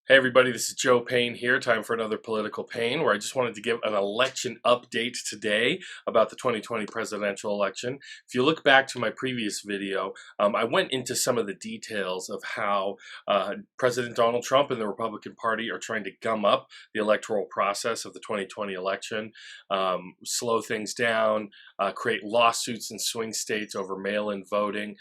Hey everybody, this is Joe Payne here. Time for another Political Payne, where I just wanted to give an election update today about the 2020 presidential election. If you look back to my previous video, I went into some of the details of how President Donald Trump and the Republican Party are trying to gum up the electoral process of the 2020 election, slow things down, create lawsuits in swing states over mail-in voting,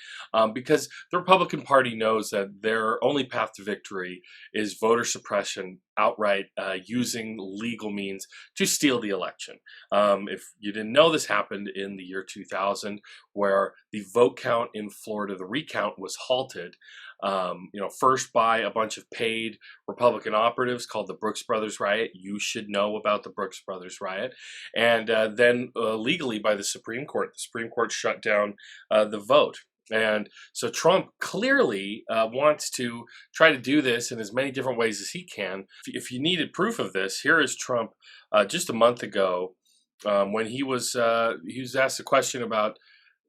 because the Republican Party knows that their only path to victory is voter suppression outright, using legal means to steal the election. If you didn't know, this happened in the year 2000, where the vote count in Florida, the recount, was halted. First by a bunch of paid Republican operatives called the Brooks Brothers Riot. You should know about the Brooks Brothers Riot. And then legally by the Supreme Court. The Supreme Court shut down the vote. And so Trump clearly wants to try to do this in as many different ways as he can. If you needed proof of this, here is Trump just a month ago when he was asked a question about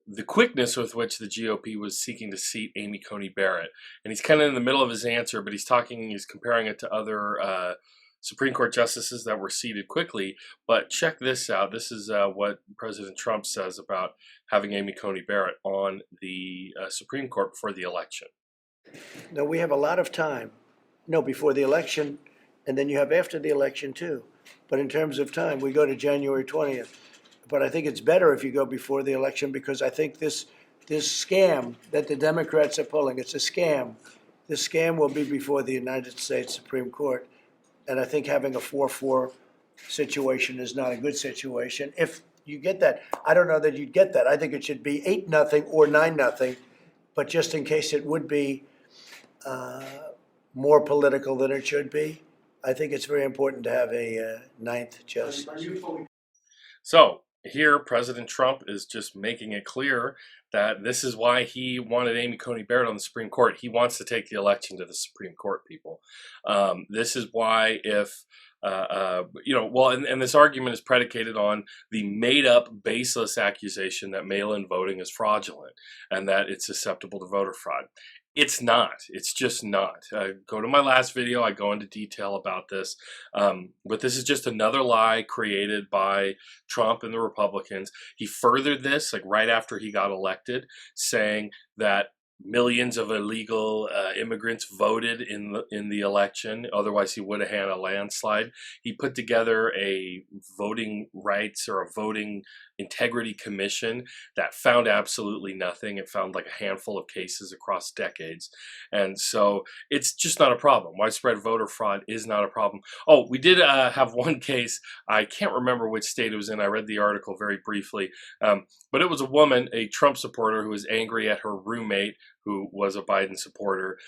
the quickness with which the GOP was seeking to seat Amy Coney Barrett. And he's kind of in the middle of his answer, but he's comparing it to other Supreme Court justices that were seated quickly. But check this out. This is what President Trump says about having Amy Coney Barrett on the Supreme Court before the election. No, we have a lot of time. No, before the election, and then you have after the election too. But in terms of time, we go to January 20th. But I think it's better if you go before the election, because I think this scam that the Democrats are pulling, it's a scam. This scam will be before the United States Supreme Court. And I think having a 4-4 situation is not a good situation. If you get that, I don't know that you'd get that. I think it should be 8-0 or 9-0. But just in case it would be more political than it should be, I think it's very important to have a ninth justice. So here, President Trump is just making it clear that this is why he wanted Amy Coney Barrett on the Supreme Court. He wants to take the election to the Supreme Court, people. This is why if, and this argument is predicated on the made-up, baseless accusation that mail-in voting is fraudulent and that it's susceptible to voter fraud. It's not. It's just not. Go to my last video. I go into detail about this. But this is just another lie created by Trump and the Republicans. He furthered this right after he got elected, saying that millions of illegal immigrants voted in the election. Otherwise, he would have had a landslide. He put together a voting rights or a voting integrity commission that found absolutely nothing. It found like a handful of cases across decades. And so it's just not a problem. Widespread voter fraud is not a problem. Oh, we did have one case. I can't remember which state it was in. I read the article very briefly. But it was a woman, a Trump supporter, who was angry at her roommate, who was a Biden supporter,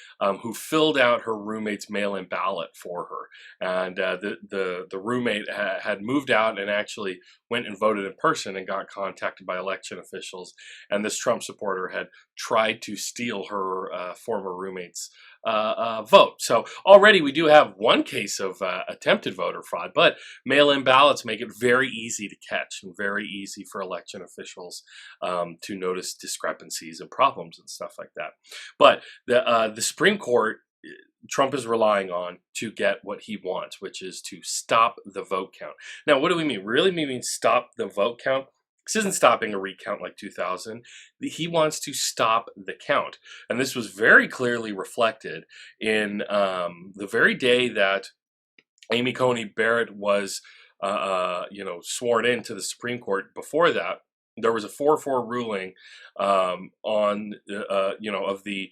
who filled out her roommate's mail-in ballot for her. And the roommate had moved out and actually went and voted in person and got contacted by election officials. And this Trump supporter had tried to steal her former roommate's vote. So already we do have one case of attempted voter fraud, but mail-in ballots make it very easy to catch and very easy for election officials to notice discrepancies and problems and stuff like that. But the Supreme Court, Trump is relying on to get what he wants, which is to stop the vote count. Now, what do we mean? Really mean stop the vote count? This isn't stopping a recount like 2000. He wants to stop the count. And this was very clearly reflected in the very day that Amy Coney Barrett was sworn into the Supreme Court. Before that, there was a 4-4 ruling on of the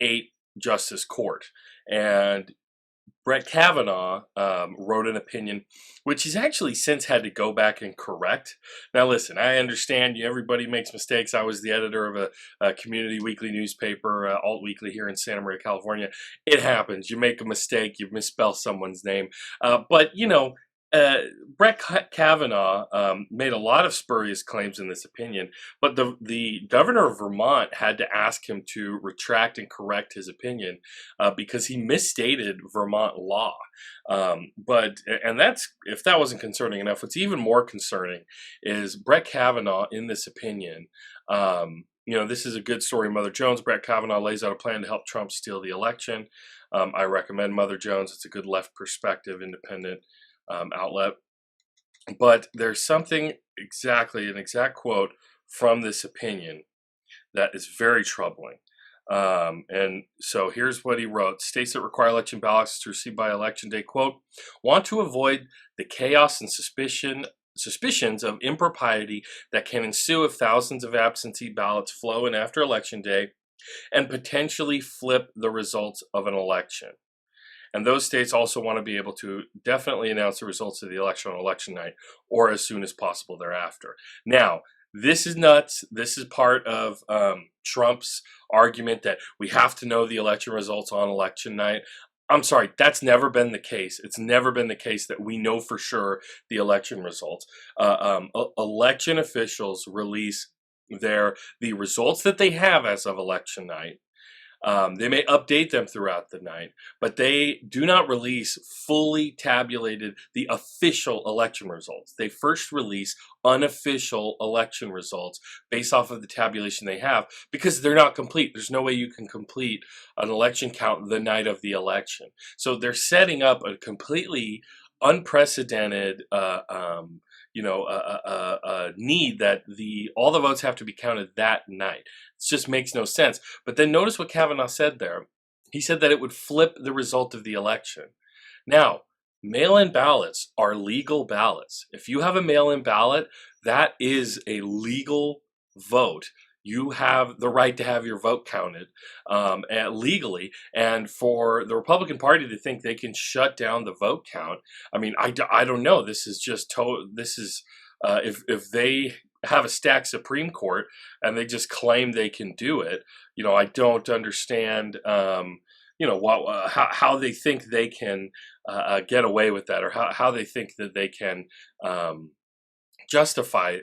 8 Justice Court. And Brett Kavanaugh wrote an opinion, which he's actually since had to go back and correct. Now, listen, I understand everybody makes mistakes. I was the editor of a community weekly newspaper, Alt Weekly, here in Santa Maria, California. It happens. You make a mistake. You misspell someone's name. But Brett Kavanaugh made a lot of spurious claims in this opinion, but the governor of Vermont had to ask him to retract and correct his opinion because he misstated Vermont law. And that's, if that wasn't concerning enough, what's even more concerning is Brett Kavanaugh in this opinion this is a good story. Mother Jones, Brett Kavanaugh lays out a plan to help Trump steal the election. I recommend Mother Jones. It's a good left perspective, independent outlet. But there's something an exact quote from this opinion that is very troubling. And so here's what he wrote. States that require election ballots to receive by election day, quote, want to avoid the chaos and suspicions of impropriety that can ensue if thousands of absentee ballots flow in after election day and potentially flip the results of an election. And those states also want to be able to definitely announce the results of the election on election night or as soon as possible thereafter. Now, this is nuts. This is part of Trump's argument that we have to know the election results on election night. I'm sorry, that's never been the case. It's never been the case that we know for sure the election results. Election officials release the results that they have as of election night. They may update them throughout the night, but they do not release fully tabulated the official election results. They first release unofficial election results based off of the tabulation they have because they're not complete. There's no way you can complete an election count the night of the election. So they're setting up a completely unprecedented need that all the votes have to be counted that night. It just makes no sense. But then notice what Kavanaugh said there. He said that it would flip the result of the election. Now, mail-in ballots are legal ballots. If you have a mail-in ballot, that is a legal vote. You have the right to have your vote counted legally. And for the Republican Party to think they can shut down the vote count, I mean, I don't know. This is just if they have a stacked Supreme Court and they just claim they can do it, I don't understand, how they think they can get away with that, or how they think that they can justify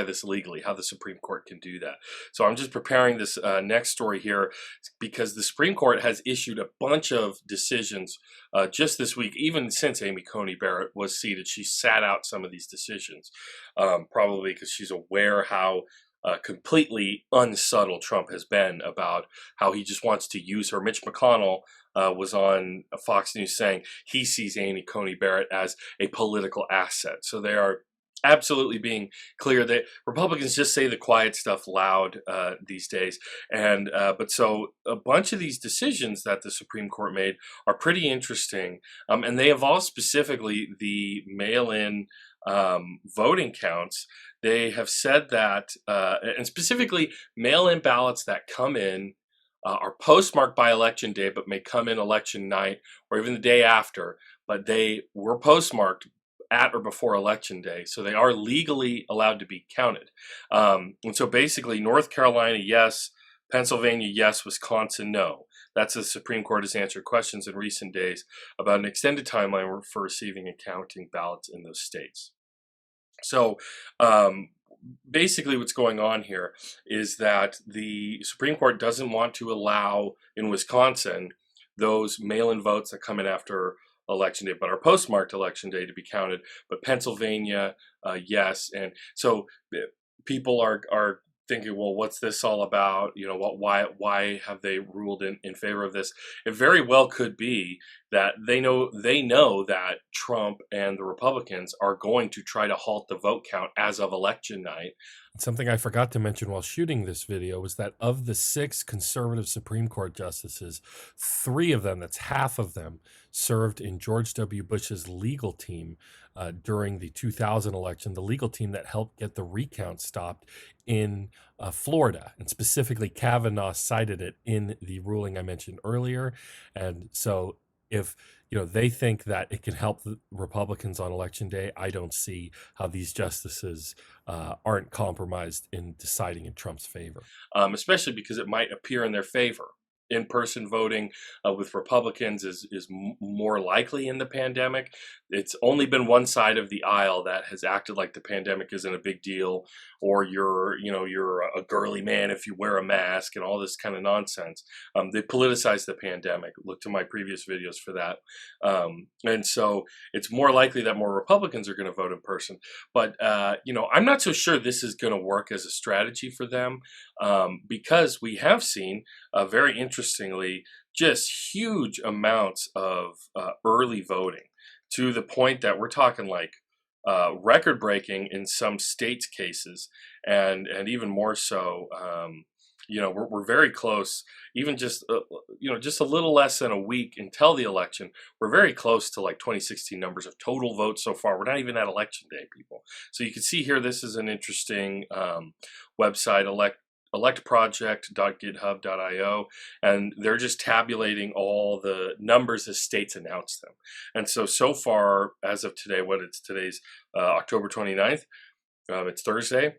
this legally, how the Supreme Court can do that. So I'm just preparing this next story here because the Supreme Court has issued a bunch of decisions just this week, even since Amy Coney Barrett was seated. She sat out some of these decisions, probably because she's aware how completely unsubtle Trump has been about how he just wants to use her. Mitch McConnell was on Fox News saying he sees Amy Coney Barrett as a political asset. So they are absolutely being clear that Republicans just say the quiet stuff loud these days. And but so a bunch of these decisions that the Supreme Court made are pretty interesting, and they involve specifically the mail-in voting counts. They have said that, and specifically mail-in ballots that come in are postmarked by election day, but may come in election night or even the day after, but they were postmarked at or before election day, so they are legally allowed to be counted. And so basically, North Carolina, yes; Pennsylvania, yes; Wisconsin, no. That's the Supreme Court has answered questions in recent days about an extended timeline for receiving and counting ballots in those states. So basically what's going on here is that the Supreme Court doesn't want to allow in Wisconsin those mail-in votes that come in after election day, but are postmarked election day to be counted. But Pennsylvania, yes. And so people are thinking, well, what's this all about? Why have they ruled in favor of this? It very well could be that they know that Trump and the Republicans are going to try to halt the vote count as of election night. Something I forgot to mention while shooting this video was that of the 6 conservative Supreme Court justices, 3 of them, that's half of them, served in George W. Bush's legal team during the 2000 election, the legal team that helped get the recount stopped in Florida. And specifically, Kavanaugh cited it in the ruling I mentioned earlier. And so if they think that it can help the Republicans on election day, I don't see how these justices aren't compromised in deciding in Trump's favor. Especially because it might appear in their favor. In-person voting with Republicans is more likely in the pandemic it's only been one side of the aisle that has acted like the pandemic isn't a big deal, or you're a girly man if you wear a mask and all this kind of nonsense. They politicized the pandemic. Look to my previous videos for that. And so it's more likely that more Republicans are going to vote in person. But I'm not so sure this is going to work as a strategy for them, because we have seen, very interestingly, just huge amounts of early voting, to the point that we're talking like record breaking in some states' cases, and even more so. We're very close, even just just a little less than a week until the election. We're very close to like 2016 numbers of total votes so far. We're not even at election day, people. So you can see here, this is an interesting website, electproject.github.io, and they're just tabulating all the numbers as states announce them. And so far, as of today, today's October 29th, it's Thursday,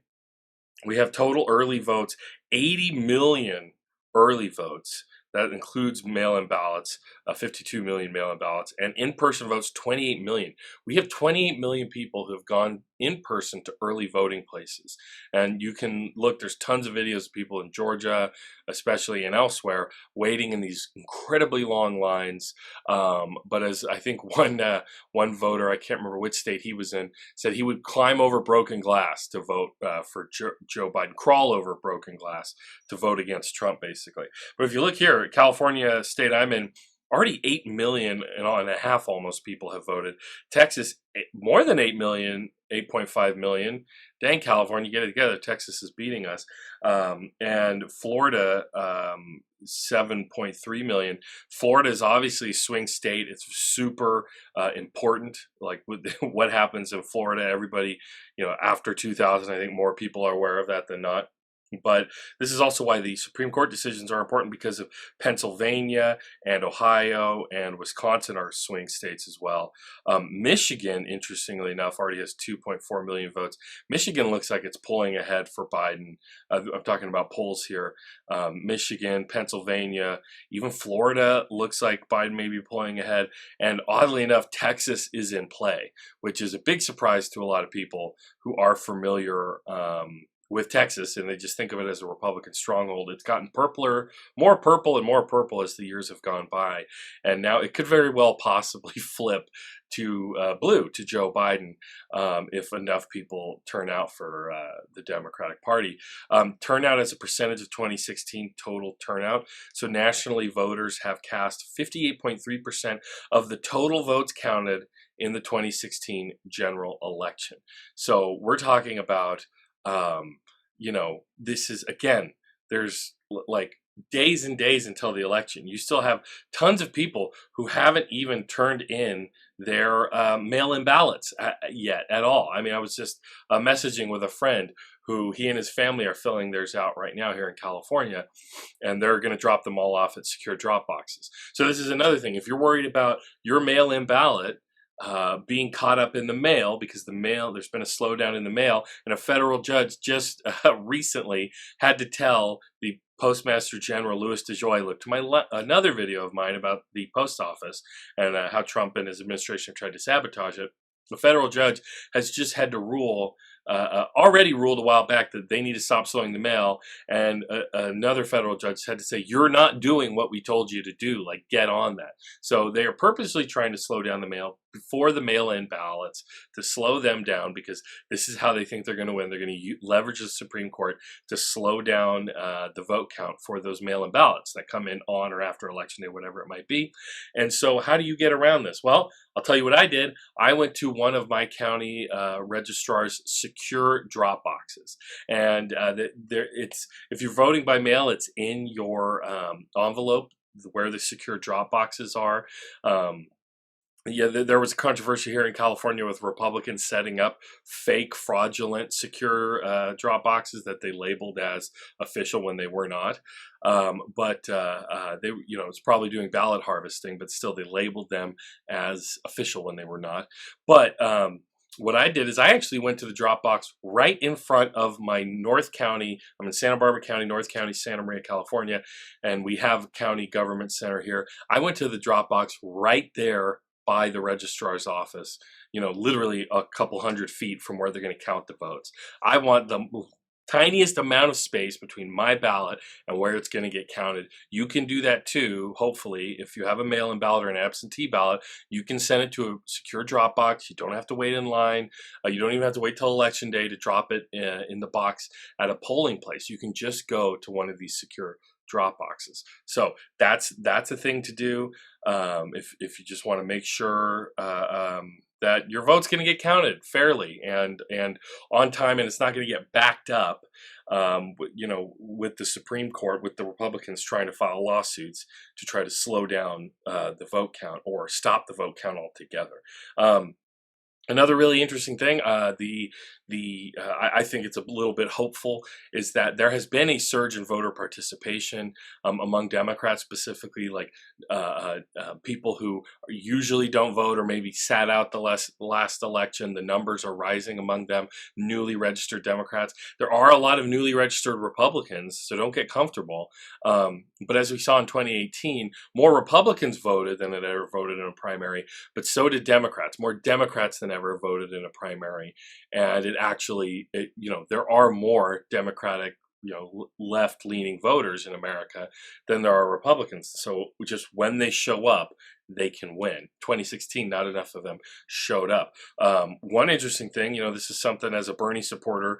we have total early votes, 80 million early votes. That includes mail-in ballots, 52 million mail-in ballots, and in-person votes, 28 million. We have 28 million people who have gone in person to early voting places. And you can look, there's tons of videos of people in Georgia, especially, and elsewhere, waiting in these incredibly long lines. But as I think one voter, I can't remember which state he was in, said he would climb over broken glass to vote for Joe Biden, crawl over broken glass to vote against Trump, basically. But if you look here, California, state I'm in, already 8 million and a half almost people have voted. Texas, more than 8 million, 8.5 million. Dang, California, get it together. Texas is beating us. And Florida, 7.3 million. Florida is obviously a swing state. It's super important. Like what happens in Florida, everybody, after 2000, I think more people are aware of that than not. But this is also why the Supreme Court decisions are important, because of Pennsylvania and Ohio and Wisconsin are swing states as well. Michigan, interestingly enough, already has 2.4 million votes. Michigan looks like it's pulling ahead for Biden. I'm talking about polls here. Michigan, Pennsylvania, even Florida looks like Biden may be pulling ahead. And oddly enough, Texas is in play, which is a big surprise to a lot of people who are familiar with Texas, and they just think of it as a Republican stronghold. It's gotten more purple and more purple as the years have gone by. And now it could very well possibly flip to blue, to Joe Biden, if enough people turn out for the Democratic Party. Turnout as a percentage of 2016 total turnout. So nationally, voters have cast 58.3% of the total votes counted in the 2016 general election. So we're talking about this is, again, there's like days and days until the election. You still have tons of people who haven't even turned in their mail-in ballots yet at all. I mean, I was just messaging with a friend who he and his family are filling theirs out right now here in California, and they're going to drop them all off at secure drop boxes. So this is another thing. If you're worried about your mail-in ballot being caught up in the mail, because there's been a slowdown in the mail, and a federal judge just recently had to tell the Postmaster General Louis DeJoy, look to another video of mine about the post office and how Trump and his administration tried to sabotage it. The federal judge has just had to already ruled a while back that they need to stop slowing the mail, and another federal judge had to say, you're not doing what we told you to do, like get on that. So they are purposely trying to slow down the mail before the mail-in ballots, to slow them down, because this is how they think they're going to win. They're going to leverage the Supreme Court to slow down the vote count for those mail-in ballots that come in on or after Election Day, whatever it might be. And so how do you get around this? Well, I'll tell you what I did. I went to one of my county registrar's secure drop boxes, and if you're voting by mail, it's in your envelope where the secure drop boxes are. There was a controversy here in California with Republicans setting up fake, fraudulent, secure drop boxes that they labeled as official when they were not. They, it's probably doing ballot harvesting, but still they labeled them as official when they were not. But what I did is I actually went to the drop box right in front of my North County. I'm in Santa Barbara County, North County, Santa Maria, California, and we have a county government center here. I went to the drop box right there by the registrar's office, literally a couple 100 feet from where they're going to count the votes. I want the tiniest amount of space between my ballot and where it's going to get counted. You can do that too, hopefully. If you have a mail-in ballot or an absentee ballot, you can send it to a secure drop box. You don't have to wait in line. You don't even have to wait till election day to drop it in the box at a polling place. You can just go to one of these secure drop boxes. So that's a thing to do if you just want to make sure that your vote's going to get counted fairly and on time, and it's not going to get backed up, with the Supreme Court, with the Republicans trying to file lawsuits to try to slow down the vote count or stop the vote count altogether. Another really interesting thing, I think it's a little bit hopeful, is that there has been a surge in voter participation among Democrats, specifically like people who usually don't vote or maybe sat out the last election. The numbers are rising among them, newly registered Democrats. There are a lot of newly registered Republicans, so don't get comfortable. But as we saw in 2018, more Republicans voted than had ever voted in a primary, but so did Democrats. More Democrats than ever voted in a primary, and there are more Democratic, left-leaning voters in America than there are Republicans. So just when they show up, they can win. 2016, not enough of them showed up. One interesting thing, this is something as a Bernie supporter,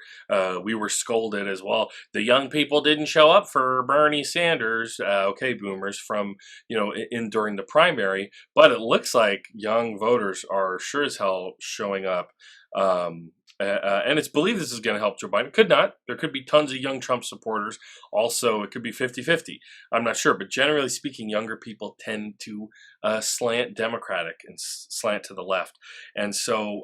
we were scolded as well. The young people didn't show up for Bernie Sanders, okay, boomers, from, during the primary, but it looks like young voters are sure as hell showing up. And it's believed this is going to help Joe Biden. It could not. There could be tons of young Trump supporters. Also, it could be 50-50. I'm not sure. But generally speaking, younger people tend to slant Democratic and slant to the left. And so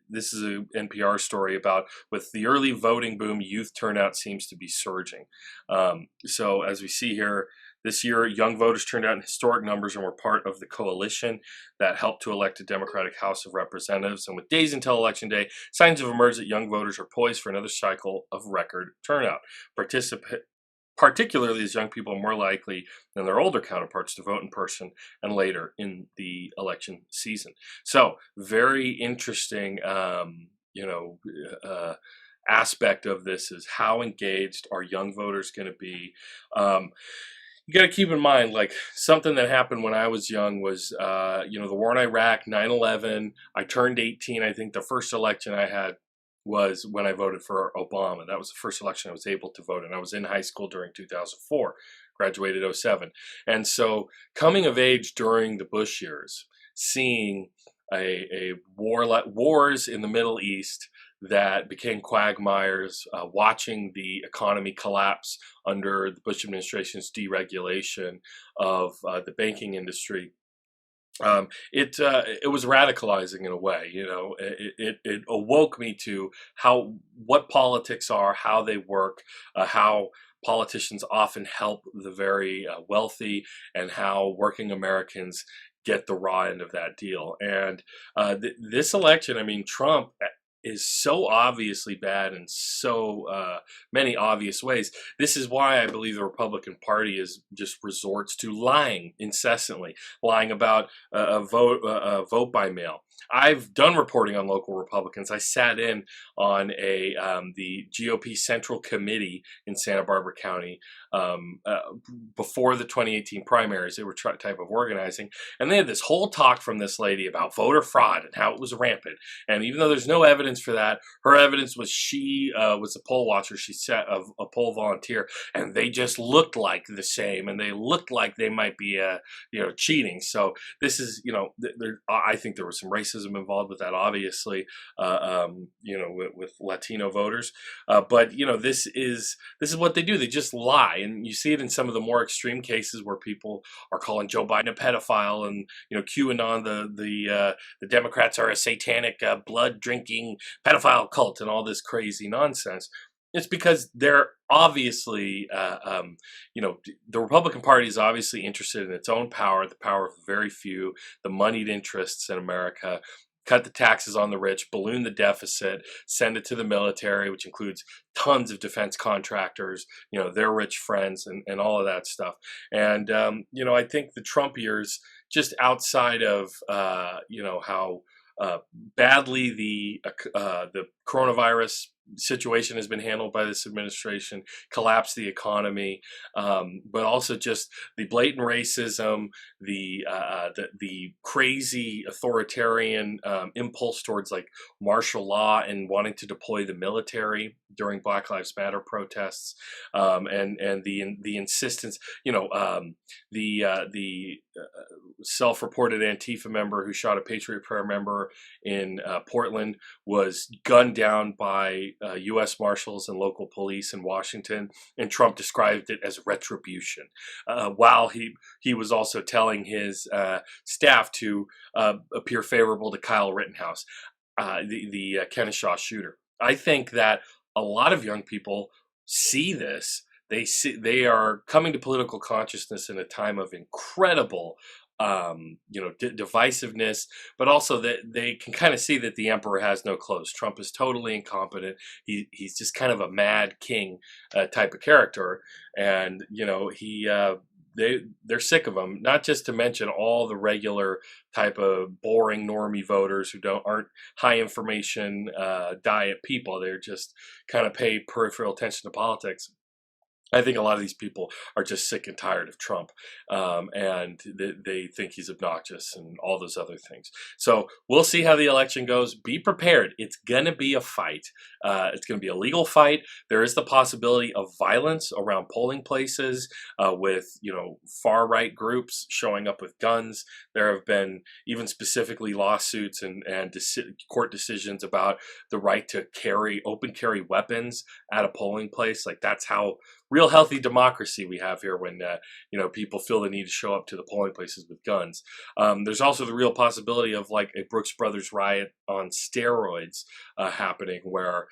this is an NPR story about, with the early voting boom, youth turnout seems to be surging. So as we see here, this year, young voters turned out in historic numbers and were part of the coalition that helped to elect a Democratic House of Representatives. And with days until Election Day, signs have emerged that young voters are poised for another cycle of record turnout. Particularly as young people are more likely than their older counterparts to vote in person and later in the election season. So very interesting, aspect of this is how engaged are young voters going to be. You got to keep in mind, like, something that happened when I was young was, the war in Iraq, 9/11. I turned 18. I think the first election I had was when I voted for Obama. That was the first election I was able to vote in. I was in high school during 2004, graduated 2007. And so coming of age during the Bush years, seeing a wars in the Middle East that became quagmires, watching the economy collapse under the Bush administration's deregulation of the banking industry. It was radicalizing in a way. It awoke me to what politics are, how they work, how politicians often help the very wealthy, and how working Americans get the raw end of that deal. And this election, Trump is so obviously bad in so many obvious ways. This is why I believe the Republican Party just resorts to lying incessantly, lying about a vote by mail. I've done reporting on local Republicans. I sat in on the GOP Central Committee in Santa Barbara County before the 2018 primaries. They were type of organizing, and they had this whole talk from this lady about voter fraud and how it was rampant. And even though there's no evidence for that, her evidence was she was a poll watcher. She set a poll volunteer, and they just looked like the same, and they looked like they might be cheating. So this is I think there was some racism involved with that, obviously, with Latino voters. But this is what they do. They just lie, and you see it in some of the more extreme cases where people are calling Joe Biden a pedophile, and QAnon, the Democrats are a satanic blood drinking pedophile cult, and all this crazy nonsense. It's because they're obviously, the Republican Party is obviously interested in its own power, the power of very few, the moneyed interests in America. cut the taxes on the rich, balloon the deficit, send it to the military, which includes tons of defense contractors, their rich friends, and all of that stuff. And I think the Trump years, just outside of how badly the coronavirus situation has been handled by this administration, collapsed the economy, but also just the blatant racism, the crazy authoritarian impulse towards like martial law and wanting to deploy the military during Black Lives Matter protests, and the insistence, the self-reported Antifa member who shot a Patriot Prayer member in Portland was gunned down by U.S. Marshals and local police in Washington, and Trump described it as retribution, while he was also telling his staff to appear favorable to Kyle Rittenhouse, the Kennesaw shooter. I think that a lot of young people see this. They are coming to political consciousness in a time of incredible divisiveness, but also that they can kind of see that the emperor has no clothes. Trump is totally incompetent. He's just kind of a mad king type of character, and they're sick of him. Not just to mention all the regular type of boring normie voters who aren't high information diet people. They're just kind of pay peripheral attention to politics. I think a lot of these people are just sick and tired of Trump, and they think he's obnoxious and all those other things. So we'll see how the election goes. Be prepared. It's going to be a fight. It's going to be a legal fight. There is the possibility of violence around polling places with, far-right groups showing up with guns. There have been even specifically lawsuits and court decisions about the right to open carry weapons at a polling place. Like, that's how real healthy democracy we have here when people feel the need to show up to the polling places with guns. There's also the real possibility of like a Brooks Brothers riot on steroids happening, where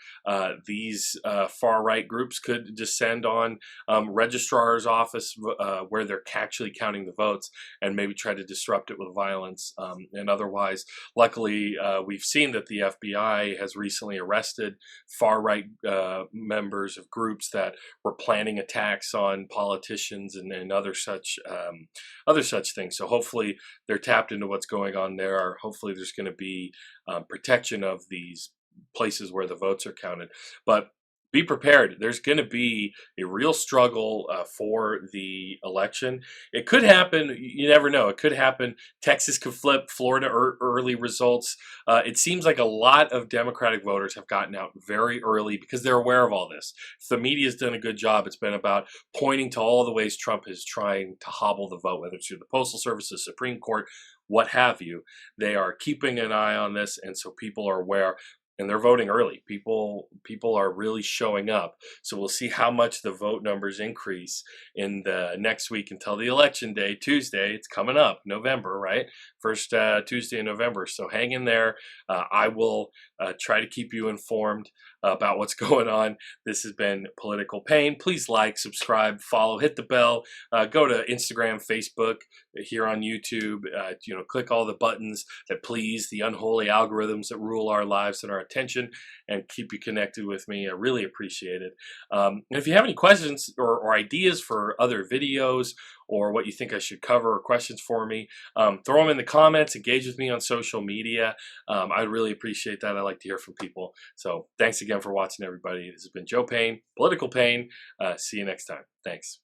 these far-right groups could descend on registrar's office where they're actually counting the votes and maybe try to disrupt it with violence. And otherwise, luckily, we've seen that the FBI has recently arrested far-right members of groups that were planning attacks on politicians and other such things. So hopefully they're tapped into what's going on there. Hopefully there's going to be protection of these places where the votes are counted. But be prepared. There's going to be a real struggle for the election. It could happen. You never know. It could happen. Texas could flip. Florida early results. It seems like a lot of Democratic voters have gotten out very early because they're aware of all this. The media's done a good job. It's been about pointing to all the ways Trump is trying to hobble the vote, whether it's through the Postal Service, the Supreme Court, what have you. They are keeping an eye on this, and so people are aware. And they're voting early. People are really showing up. So we'll see how much the vote numbers increase in the next week until the election day, Tuesday. It's coming up, November, right? First Tuesday in November. So hang in there. I will try to keep you informed about what's going on. This has been Political Payne. Please like, subscribe, follow, hit the bell. Go to Instagram, Facebook, here on YouTube. Click all the buttons that please the unholy algorithms that rule our lives and our attention, and keep you connected with me. I really appreciate it. And if you have any questions or ideas for other videos, or what you think I should cover, or questions for me, throw them in the comments. Engage with me on social media. I'd really appreciate that. I like to hear from people. So thanks again for watching, everybody. This has been Joe Payne, Political Payne. See you next time. Thanks.